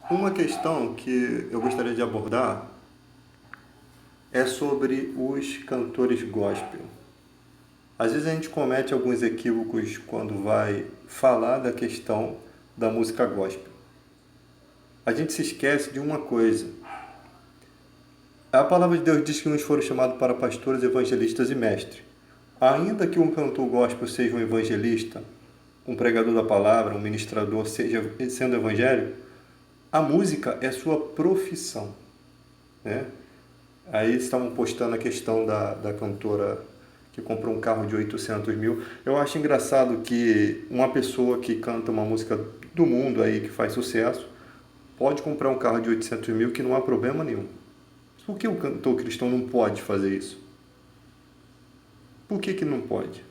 Uma questão que eu gostaria de abordar é sobre os cantores gospel. Às vezes a gente comete alguns equívocos quando vai falar da questão da música gospel. A gente se esquece de uma coisa. A palavra de Deus diz que nos foram chamados para pastores, evangelistas e mestres. Ainda que um cantor gospel seja um evangelista, um pregador da palavra, um ministrador, seja sendo evangélico, a música é sua profissão, né? Aí eles estavam postando a questão da cantora que comprou um carro de 800 mil. Eu acho engraçado que uma pessoa que canta uma música do mundo aí, que faz sucesso, pode comprar um carro de 800 mil que não há problema nenhum. Por que o cantor cristão não pode fazer isso? Por que não pode?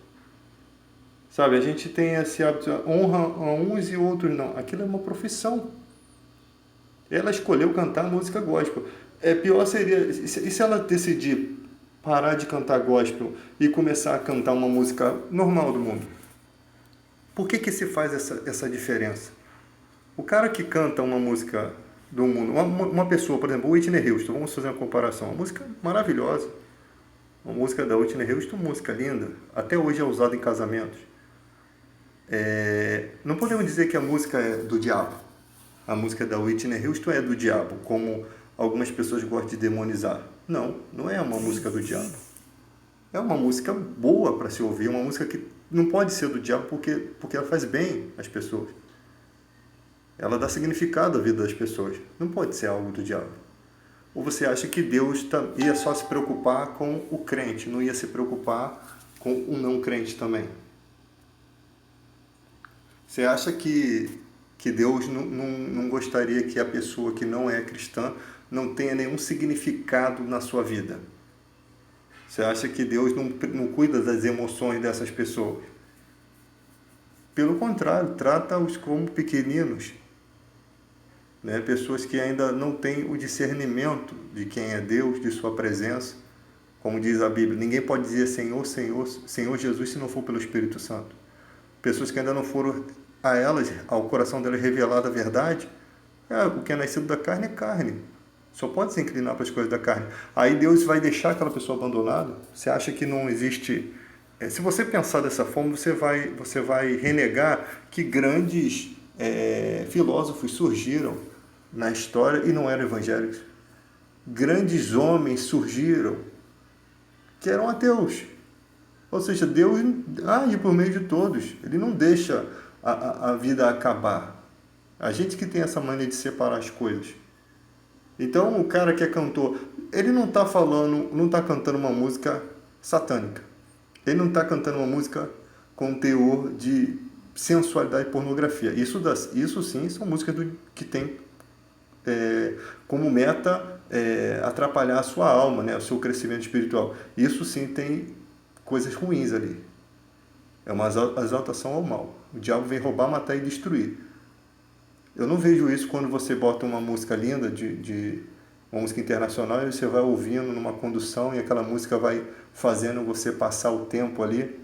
Sabe, a gente tem esse hábito, honra a uns e outros não. Aquilo é uma profissão. Ela escolheu cantar música gospel. Pior seria, e se ela decidir parar de cantar gospel e começar a cantar uma música normal do mundo? Por que se faz essa diferença? O cara que canta uma música do mundo, uma pessoa, por exemplo, Whitney Houston, vamos fazer uma comparação, uma música maravilhosa, uma música da Whitney Houston, música linda, até hoje é usada em casamentos. Não podemos dizer que a música é do diabo. A música da Whitney Houston é do diabo, como algumas pessoas gostam de demonizar. Não, não é uma música do diabo. É uma música boa para se ouvir, uma música que não pode ser do diabo porque ela faz bem às pessoas. Ela dá significado à vida das pessoas. Não pode ser algo do diabo. Ou você acha que Deus ia só se preocupar com o crente, não ia se preocupar com o não crente também? Você acha que Deus não gostaria que a pessoa que não é cristã não tenha nenhum significado na sua vida? Você acha que Deus não cuida das emoções dessas pessoas? Pelo contrário, trata-os como pequeninos, né? Pessoas que ainda não têm o discernimento de quem é Deus, de sua presença. Como diz a Bíblia, ninguém pode dizer Senhor, Senhor, Senhor Jesus se não for pelo Espírito Santo. Pessoas que ainda não foram a elas, ao coração delas revelada a verdade. O que é nascido da carne é carne. Só pode se inclinar para as coisas da carne. Aí Deus vai deixar aquela pessoa abandonada? Você acha que não existe... Se você pensar dessa forma, você vai renegar que grandes filósofos surgiram na história e não eram evangélicos. Grandes homens surgiram que eram ateus. Ou seja, Deus age por meio de todos. Ele não deixa a vida acabar. A gente que tem essa mania de separar as coisas. Então, o cara que é cantor, ele não está cantando uma música satânica. Ele não está cantando uma música com teor de sensualidade e pornografia. Isso sim são músicas que tem como meta atrapalhar a sua alma, né, o seu crescimento espiritual. Isso sim tem coisas ruins ali. É uma exaltação ao mal. O diabo vem roubar, matar e destruir. Eu não vejo isso quando você bota uma música linda, de uma música internacional, e você vai ouvindo numa condução e aquela música vai fazendo você passar o tempo ali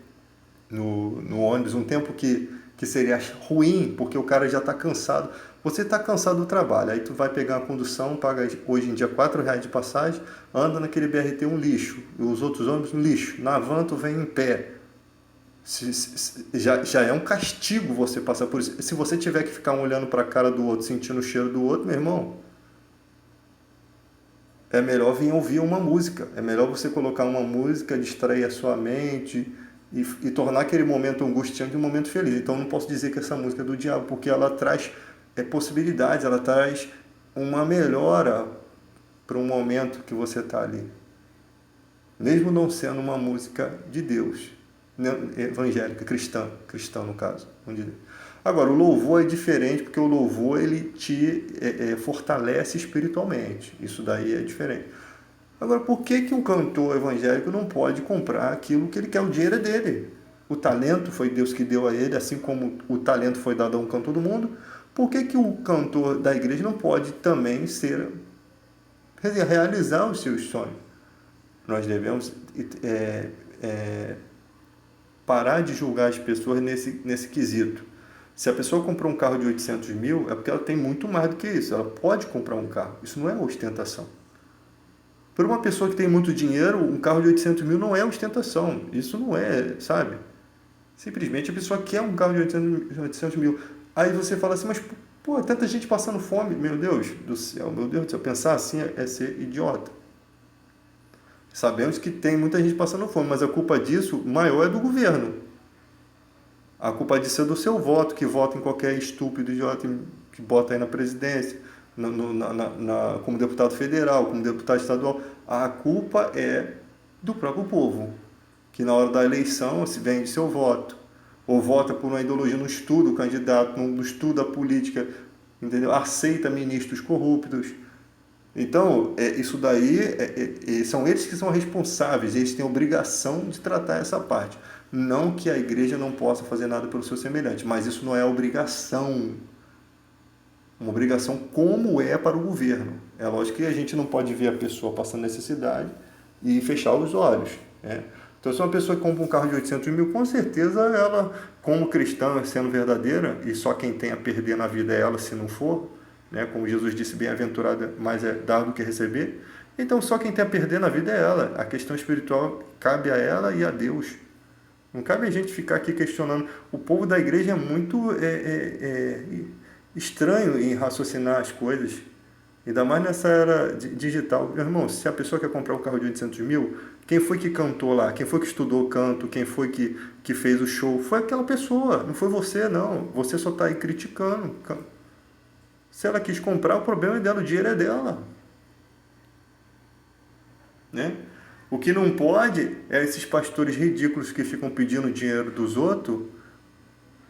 no ônibus, um tempo que seria ruim, porque o cara já está cansado. Você está cansado do trabalho, aí tu vai pegar uma condução, paga hoje em dia R$ 4 de passagem, anda naquele BRT um lixo, e os outros ônibus um lixo. Na van tu vem em pé. Já é um castigo você passar por isso. Se você tiver que ficar um olhando para a cara do outro, sentindo o cheiro do outro, meu irmão, é melhor vir ouvir uma música. É melhor você colocar uma música, distrair a sua mente e tornar aquele momento angustiante um momento feliz. Então eu não posso dizer que essa música é do diabo, porque ela traz possibilidades, ela traz uma melhora para um momento que você está ali. Mesmo não sendo uma música de Deus, evangélica, cristã no caso. Agora, o louvor é diferente, porque o louvor ele te fortalece espiritualmente. Isso daí é diferente. Agora, por que um cantor evangélico não pode comprar aquilo que ele quer? O dinheiro é dele. O talento foi Deus que deu a ele, assim como o talento foi dado a um cantor do mundo. Por que o cantor da igreja não pode também realizar os seus sonhos? Nós devemos parar de julgar as pessoas nesse quesito. Se a pessoa comprou um carro de 800 mil, é porque ela tem muito mais do que isso. Ela pode comprar um carro. Isso não é ostentação. Para uma pessoa que tem muito dinheiro, um carro de 800 mil não é ostentação. Isso não é, sabe? Simplesmente a pessoa quer um carro de 800 mil. Aí você fala assim, mas pô, tanta gente passando fome. Meu Deus do céu, meu Deus do céu. Pensar assim é ser idiota. Sabemos que tem muita gente passando fome, mas a culpa disso maior é do governo. A culpa disso é do seu voto, que vota em qualquer estúpido idiota que bota aí na presidência, como deputado federal, como deputado estadual. A culpa é do próprio povo, que na hora da eleição se vende seu voto, ou vota por uma ideologia, não estuda o candidato, não estuda a política, entendeu? Aceita ministros corruptos. Então, isso daí, são eles que são responsáveis, eles têm a obrigação de tratar essa parte. Não que a igreja não possa fazer nada pelo seu semelhante, mas isso não é obrigação. Uma obrigação como é para o governo. É lógico que a gente não pode ver a pessoa passando necessidade e fechar os olhos, né? Então, se uma pessoa que compra um carro de 800 mil, com certeza ela, como cristã, sendo verdadeira, e só quem tem a perder na vida é ela, se não for, né? Como Jesus disse, bem-aventurada, mais é dar do que receber. Então, só quem tem a perder na vida é ela. A questão espiritual cabe a ela e a Deus. Não cabe a gente ficar aqui questionando. O povo da igreja é muito estranho em raciocinar as coisas. Ainda mais nessa era digital. Meu irmão, se a pessoa quer comprar um carro de 800 mil, quem foi que cantou lá? Quem foi que estudou canto? Quem foi que fez o show? Foi aquela pessoa, não foi você, não. Você só está aí criticando. Se ela quis comprar, o problema é dela, o dinheiro é dela. Né? O que não pode é esses pastores ridículos que ficam pedindo dinheiro dos outros,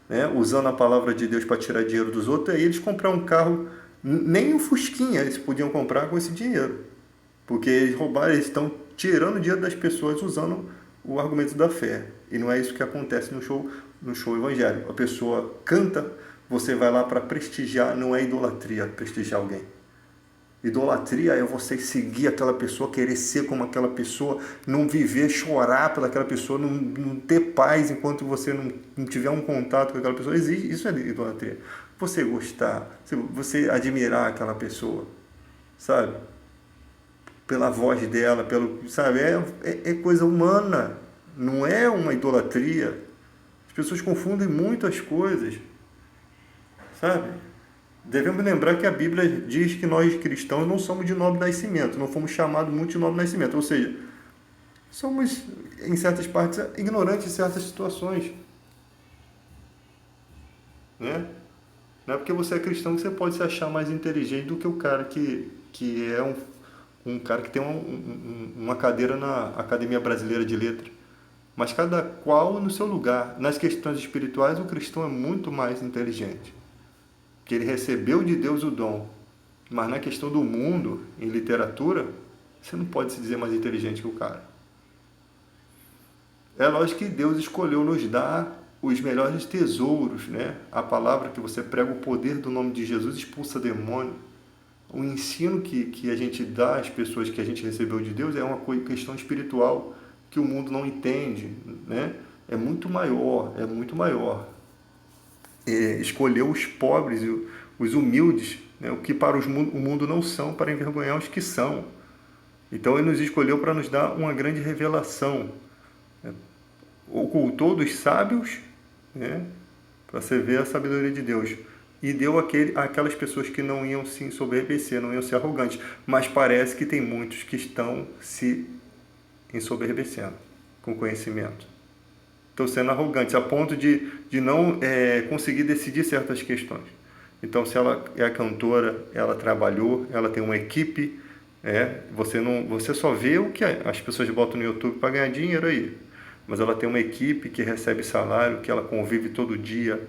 né? Usando a palavra de Deus para tirar dinheiro dos outros, aí eles comprar um carro, nem um Fusquinha eles podiam comprar com esse dinheiro. Porque eles roubaram, eles estão tirando o dinheiro das pessoas usando o argumento da fé. E não é isso que acontece no show evangélico. A pessoa canta, você vai lá para prestigiar, não é idolatria prestigiar alguém. Idolatria é você seguir aquela pessoa, querer ser como aquela pessoa, não viver, chorar pelaquela pessoa, não ter paz enquanto você não tiver um contato com aquela pessoa. Isso é idolatria. Você gostar, você admirar aquela pessoa, sabe? Pela voz dela, sabe? É coisa humana, não é uma idolatria. As pessoas confundem muito as coisas, sabe? Devemos lembrar que a Bíblia diz que nós cristãos não somos de nobre nascimento, não fomos chamados muito de nobre nascimento, ou seja, somos, em certas partes, ignorantes em certas situações. Né? Não é porque você é cristão que você pode se achar mais inteligente do que o cara que é um cara que tem uma cadeira na Academia Brasileira de Letras. Mas cada qual no seu lugar. Nas questões espirituais, o cristão é muito mais inteligente. Que ele recebeu de Deus o dom. Mas na questão do mundo, em literatura, você não pode se dizer mais inteligente que o cara. É lógico que Deus escolheu nos dar os melhores tesouros, né? A palavra que você prega, o poder do nome de Jesus expulsa demônio. O ensino que a gente dá às pessoas que a gente recebeu de Deus é uma questão espiritual que o mundo não entende, né? É muito maior, é muito maior. Escolheu os pobres e os humildes, né? O que para o mundo não são, para envergonhar os que são. Então ele nos escolheu para nos dar uma grande revelação. Ocultou dos sábios, né? Para você ver a sabedoria de Deus. E deu aquelas pessoas que não iam se ensoberbecer, não iam ser arrogantes. Mas parece que tem muitos que estão se ensoberbecendo com conhecimento. Estão sendo arrogantes, a ponto de não conseguir decidir certas questões. Então, se ela é cantora, ela trabalhou, ela tem uma equipe, você só vê o que as pessoas botam no YouTube para ganhar dinheiro aí. Mas ela tem uma equipe que recebe salário, que ela convive todo dia.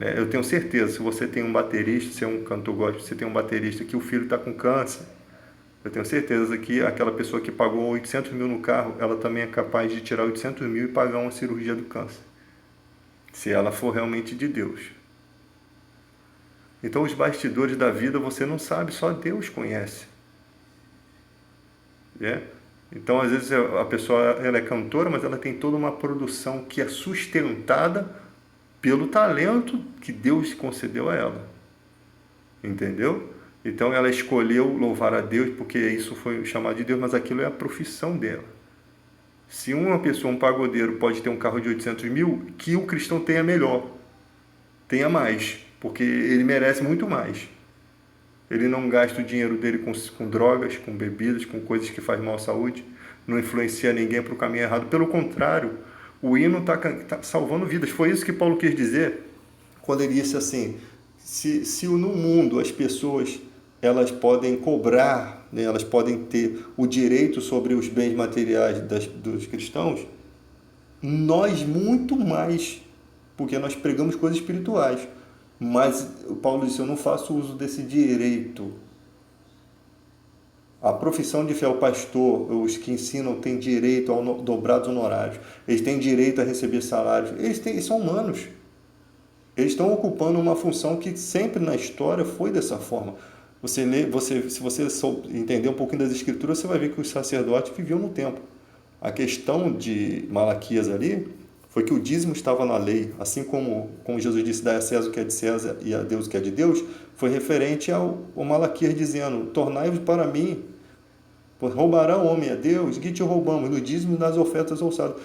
Eu tenho certeza, se você tem um baterista, se é um cantor gospel, você tem um baterista que o filho está com câncer, eu tenho certeza que aquela pessoa que pagou 800 mil no carro, ela também é capaz de tirar 800 mil e pagar uma cirurgia do câncer. Se ela for realmente de Deus. Então, os bastidores da vida você não sabe, só Deus conhece. Então, às vezes, a pessoa ela é cantora, mas ela tem toda uma produção que é sustentada pelo talento que Deus concedeu a ela. Entendeu? Então ela escolheu louvar a Deus porque isso foi chamado de Deus, mas aquilo é a profissão dela. Se uma pessoa, um pagodeiro, pode ter um carro de 800 mil, que o cristão tenha melhor, tenha mais, porque ele merece muito mais. Ele não gasta o dinheiro dele com drogas, com bebidas, com coisas que fazem mal à saúde, não influencia ninguém para o caminho errado. Pelo contrário, o hino está salvando vidas. Foi isso que Paulo quis dizer quando ele disse assim, se no mundo as pessoas elas podem cobrar, né, elas podem ter o direito sobre os bens materiais dos cristãos, nós muito mais, porque nós pregamos coisas espirituais. Mas Paulo disse, eu não faço uso desse direito. A profissão de fiel pastor, os que ensinam, têm direito a dobrados honorários. Eles têm direito a receber salários. Eles são humanos. Eles estão ocupando uma função que sempre na história foi dessa forma. Se você entender um pouquinho das escrituras, você vai ver que os sacerdotes viviam no templo. A questão de Malaquias ali foi que o dízimo estava na lei, assim como Jesus disse, dá a César o que é de César e a Deus o que é de Deus, foi referente ao Malaquias dizendo, tornai-vos para mim, roubará o homem a Deus, que te roubamos, no dízimo das ofertas ousadas.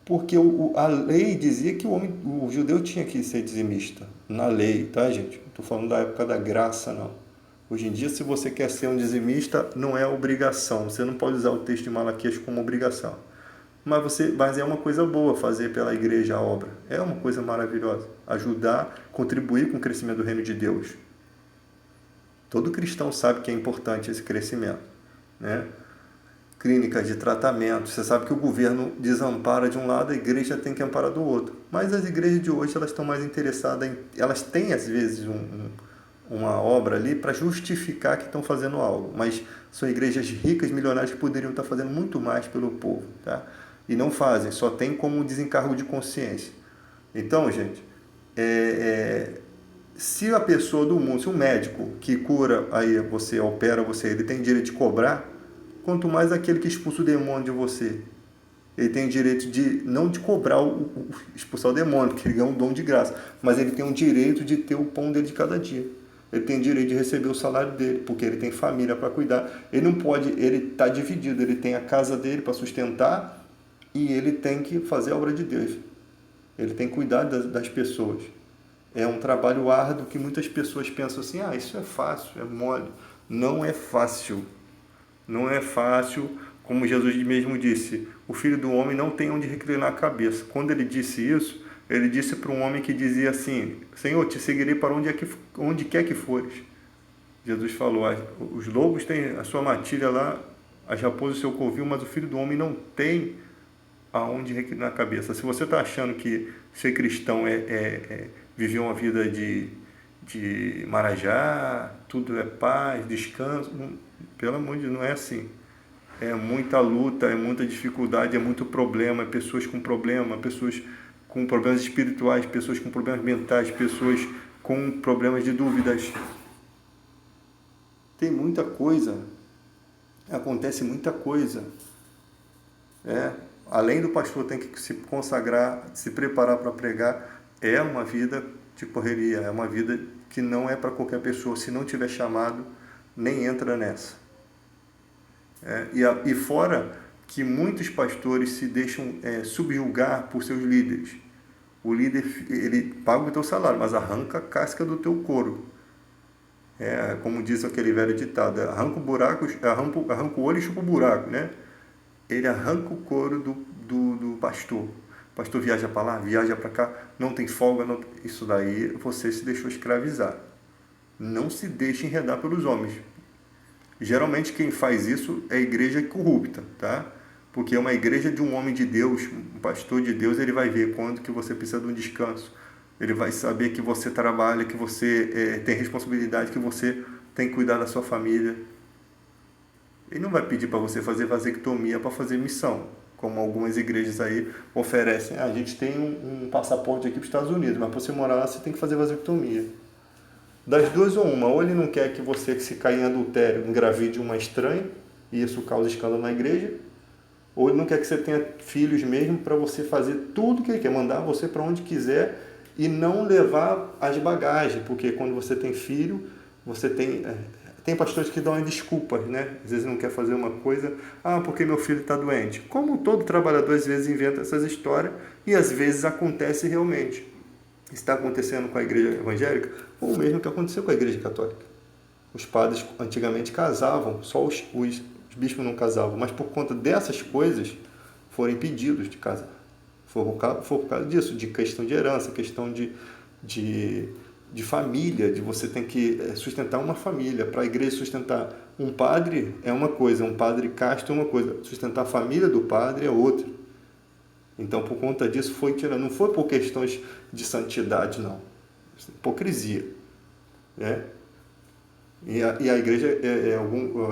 Porque a lei dizia que o judeu tinha que ser dizimista, na lei, tá, gente? Não estou falando da época da graça, não. Hoje em dia, se você quer ser um dizimista, não é obrigação, você não pode usar o texto de Malaquias como obrigação. Mas é uma coisa boa fazer pela igreja a obra. É uma coisa maravilhosa. Ajudar, contribuir com o crescimento do reino de Deus. Todo cristão sabe que é importante esse crescimento, né? Clínicas de tratamento. Você sabe que o governo desampara de um lado, a igreja tem que amparar do outro. Mas as igrejas de hoje, elas estão mais interessadas em... Elas têm, às vezes, uma obra ali para justificar que estão fazendo algo. Mas são igrejas ricas, milionárias, que poderiam estar fazendo muito mais pelo povo, tá? E não fazem, só tem como um desencargo de consciência. Então, gente, se a pessoa do mundo, se um médico que cura, aí você opera você, ele tem direito de cobrar, quanto mais aquele que expulsa o demônio de você. Ele tem o direito de, não de cobrar, expulsar o demônio, porque ele é um dom de graça, mas ele tem o direito de ter o pão dele de cada dia. Ele tem direito de receber o salário dele, porque ele tem família para cuidar. Ele não pode, ele está dividido, ele tem a casa dele para sustentar e ele tem que fazer a obra de Deus. Ele tem que cuidar das pessoas. É um trabalho árduo que muitas pessoas pensam assim, isso é fácil, é mole. Não é fácil. Não é fácil, como Jesus mesmo disse, o Filho do Homem não tem onde reclinar a cabeça. Quando ele disse isso, ele disse para um homem que dizia assim, Senhor, te seguirei para onde quer que fores. Jesus falou, os lobos têm a sua matilha lá, as raposas o seu covil, mas o Filho do Homem não tem aonde reclinar a cabeça. Se você está achando que ser cristão é viver uma vida de marajá, tudo é paz, descanso, pelo amor de Deus, não é assim. É muita luta, é muita dificuldade, é muito problema, pessoas com problemas espirituais, pessoas com problemas mentais, pessoas com problemas de dúvidas. Tem muita coisa, acontece muita coisa. Além do pastor ter que se consagrar, se preparar para pregar, é uma vida de correria, é uma vida que não é para qualquer pessoa. Se não tiver chamado, nem entra nessa. E fora que muitos pastores se deixam subjugar por seus líderes. O líder, ele paga o teu salário, mas arranca a casca do teu couro. Como diz aquele velho ditado, arranca o olho e chupa o buraco, né? Ele arranca o couro do pastor. O pastor viaja para lá, viaja para cá, não tem folga. Isso daí você se deixou escravizar. Não se deixe enredar pelos homens. Geralmente quem faz isso é a igreja corrupta, tá? Porque é uma igreja de um homem de Deus, um pastor de Deus, ele vai ver quando que você precisa de um descanso. Ele vai saber que você trabalha, que você tem responsabilidade, que você tem que cuidar da sua família. Ele não vai pedir para você fazer vasectomia para fazer missão, como algumas igrejas aí oferecem. A gente tem um passaporte aqui para os Estados Unidos, mas para você morar lá você tem que fazer vasectomia. Das duas ou uma, ou ele não quer que você, se cair em adultério, engravide uma estranha, e isso causa escândalo na igreja, ou ele não quer que você tenha filhos mesmo para você fazer tudo que ele quer, mandar você para onde quiser, e não levar as bagagens, porque quando você tem filho, você tem pastores que dão desculpas, né? Às vezes não quer fazer uma coisa, porque meu filho está doente. Como todo trabalhador às vezes inventa essas histórias e às vezes acontece realmente. Está acontecendo com a igreja evangélica, ou o mesmo que aconteceu com a igreja católica. Os padres antigamente casavam, só os bispos não casavam, mas por conta dessas coisas foram impedidos de casar. Foi por causa disso, de questão de herança, questão de família, de você ter que sustentar uma família. Para a igreja sustentar um padre é uma coisa, um padre casto é uma coisa, sustentar a família do padre é outra. Então, por conta disso, foi tirando. Não foi por questões de santidade, não. Hipocrisia. Né? E a igreja,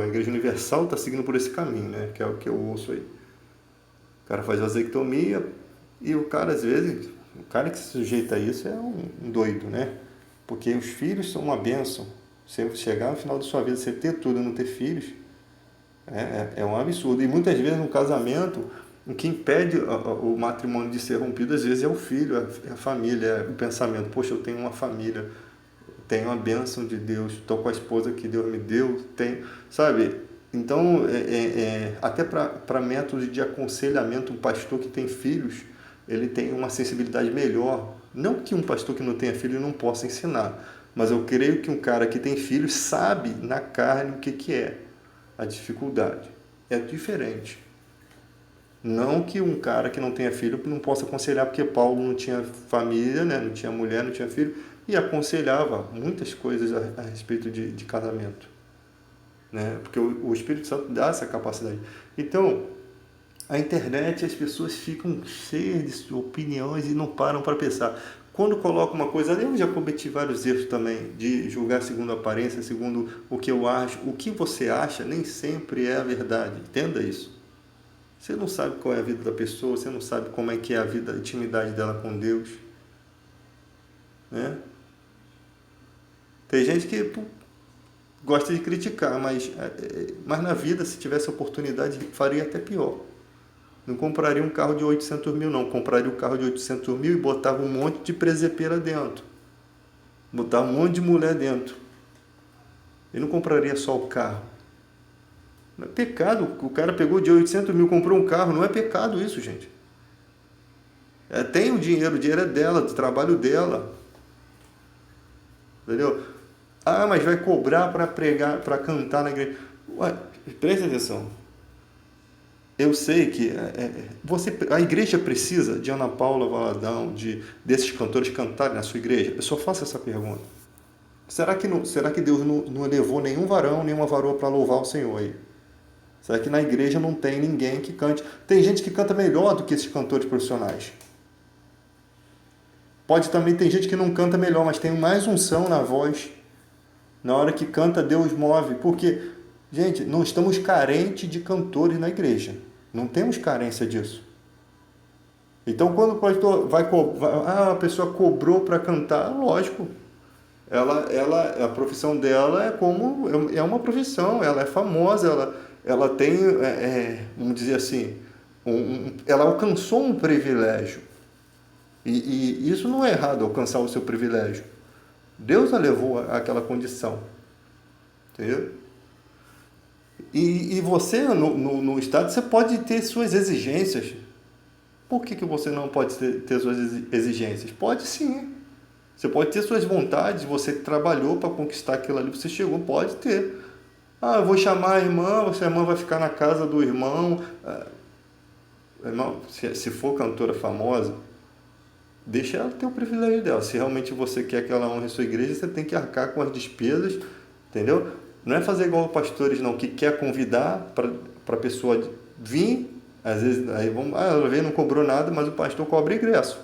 a igreja universal está seguindo por esse caminho, né? Que é o que eu ouço aí. O cara faz vasectomia e o cara, às vezes, o cara que se sujeita a isso é um doido, né? Porque os filhos são uma bênção. Você chegar no final da sua vida, você ter tudo e não ter filhos, é um absurdo. E muitas vezes no casamento, o que impede o matrimônio de ser rompido, às vezes é o filho, é a família, é o pensamento. Poxa, eu tenho uma família, tenho a bênção de Deus, estou com a esposa que Deus me deu, sabe? Então, até para métodos de aconselhamento, um pastor que tem filhos, ele tem uma sensibilidade melhor. Não que um pastor que não tenha filho não possa ensinar, mas eu creio que um cara que tem filhos sabe na carne o que é a dificuldade. É diferente. Não que um cara que não tenha filho não possa aconselhar, porque Paulo não tinha família, né? Não tinha mulher, não tinha filho, e aconselhava muitas coisas a respeito de casamento. Né? Porque o Espírito Santo dá essa capacidade. Então, a internet, as pessoas ficam cheias de opiniões e não param para pensar. Quando coloca uma coisa, eu já cometi vários erros também, de julgar segundo a aparência, segundo o que eu acho. O que você acha nem sempre é a verdade. Entenda isso. Você não sabe qual é a vida da pessoa, você não sabe como é que é a vida, a intimidade dela com Deus. Né? Tem gente que gosta de criticar, mas na vida, se tivesse oportunidade, faria até pior. Não compraria um carro de 800 mil, não. Compraria um carro de 800 mil e botava um monte de presepeira dentro. Botava um monte de mulher dentro. E não compraria só o carro. Não é pecado. O cara pegou de 800 mil, comprou um carro. Não é pecado isso, gente. Tem o dinheiro é dela, do trabalho dela. Entendeu? Mas vai cobrar para pregar, para cantar na igreja. Ué, presta atenção. Eu sei que a igreja precisa de Ana Paula Valadão, desses cantores cantarem na sua igreja. Eu só faço essa pergunta. Será que Deus não elevou nenhum varão, nenhuma varoa para louvar o Senhor aí? Será que na igreja não tem ninguém que cante? Tem gente que canta melhor do que esses cantores profissionais. Pode também ter gente que não canta melhor, mas tem mais unção na voz. Na hora que canta, Deus move. Porque, gente, não estamos carentes de cantores na igreja. Não temos carência disso. Então, quando o pastor a pessoa cobrou para cantar, lógico. A profissão dela é uma profissão, ela é famosa, ela tem, vamos dizer assim, ela alcançou um privilégio. E isso não é errado, alcançar o seu privilégio. Deus a levou àquela condição. Entendeu? E você, no Estado, você pode ter suas exigências. Por que você não pode ter suas exigências? Pode sim. Você pode ter suas vontades, você trabalhou para conquistar aquilo ali, você chegou, pode ter. Eu vou chamar a irmã vai ficar na casa do irmão. Irmão, se for cantora famosa, deixa ela ter o privilégio dela. Se realmente você quer que ela honre a sua igreja, você tem que arcar com as despesas, entendeu? Não é fazer igual pastores, não, que quer convidar para a pessoa vir, às vezes, aí ela veio, não cobrou nada, mas o pastor cobra ingresso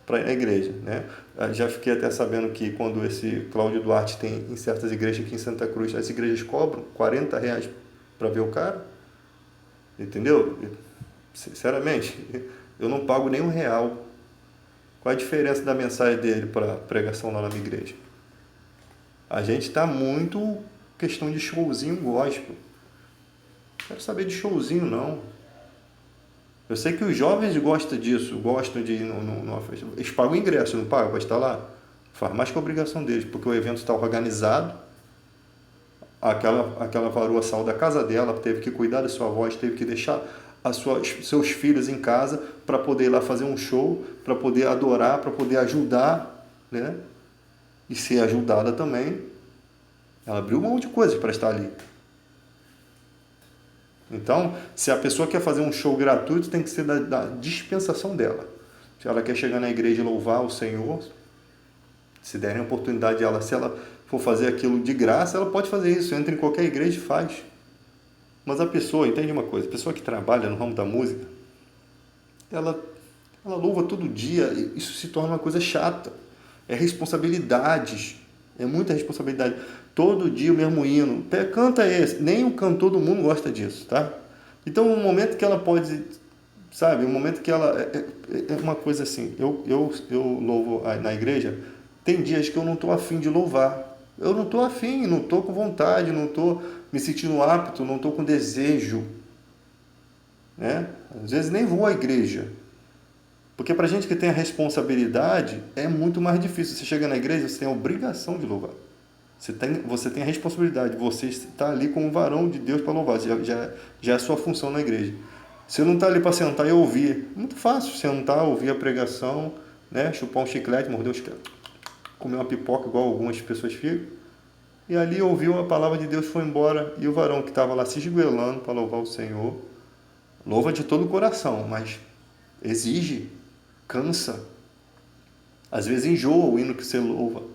para a igreja, né? Já fiquei até sabendo que quando esse Cláudio Duarte tem em certas igrejas aqui em Santa Cruz, as igrejas cobram R$40 para ver o cara, entendeu? Sinceramente, eu não pago nem R$1. Qual a diferença da mensagem dele para a pregação lá na minha igreja? A gente está muito questão de showzinho gospel. Não quero saber de showzinho, não. Eu sei que os jovens gostam disso, gostam de ir numa festa. Eles pagam o ingresso, não pagam para estar lá? Faz mais que a obrigação deles, porque o evento está organizado. Aquela varoa saiu da casa dela, teve que cuidar da sua voz, teve que deixar seus filhos em casa para poder ir lá fazer um show, para poder adorar, para poder ajudar, né? E ser ajudada também. Ela abriu mão de coisas para estar ali. Então, se a pessoa quer fazer um show gratuito, tem que ser da dispensação dela. Se ela quer chegar na igreja e louvar o Senhor, se derem a oportunidade dela, se ela for fazer aquilo de graça, ela pode fazer isso. Entra em qualquer igreja e faz. Mas a pessoa, entende uma coisa, a pessoa que trabalha no ramo da música, ela louva todo dia, isso se torna uma coisa chata. É responsabilidades, é muita responsabilidade. Todo dia o mesmo hino, canta esse, nem o cantor do mundo gosta disso, tá? Então, um momento que ela pode, sabe, um momento que ela, é uma coisa assim, eu louvo na igreja, tem dias que eu não estou afim de louvar, eu não estou afim, não estou com vontade, não estou me sentindo apto, não estou com desejo, né? Às vezes nem vou à igreja, porque para gente que tem a responsabilidade, é muito mais difícil. Você chega na igreja, você tem a obrigação de louvar. Você tem a responsabilidade, você está ali como um varão de Deus para louvar, já é a sua função na igreja. Você não está ali para sentar e ouvir, muito fácil sentar, ouvir a pregação, né? Chupar um chiclete, morder um chiclete, comer uma pipoca igual algumas pessoas ficam, e ali ouviu a palavra de Deus, foi embora, e o varão que estava lá se esgoelando para louvar o Senhor, louva de todo o coração, mas exige, cansa, às vezes enjoa o hino que você louva.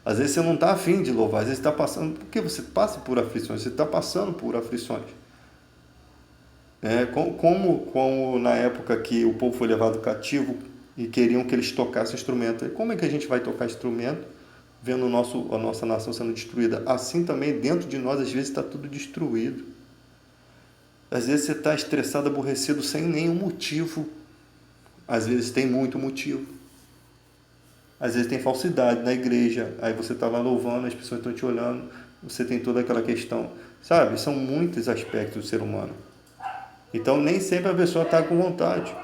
Às vezes você não está afim de louvar, às vezes está passando, porque você passa por aflições, você está passando por aflições. Como na época que o povo foi levado cativo e queriam que eles tocassem instrumento. E como é que a gente vai tocar instrumento vendo a nossa nação sendo destruída? Assim também dentro de nós, às vezes está tudo destruído. Às vezes você está estressado, aborrecido, sem nenhum motivo. Às vezes tem muito motivo. Às vezes tem falsidade na igreja, aí você está lá louvando, as pessoas estão te olhando, você tem toda aquela questão, sabe? São muitos aspectos do ser humano. Então nem sempre a pessoa está com vontade.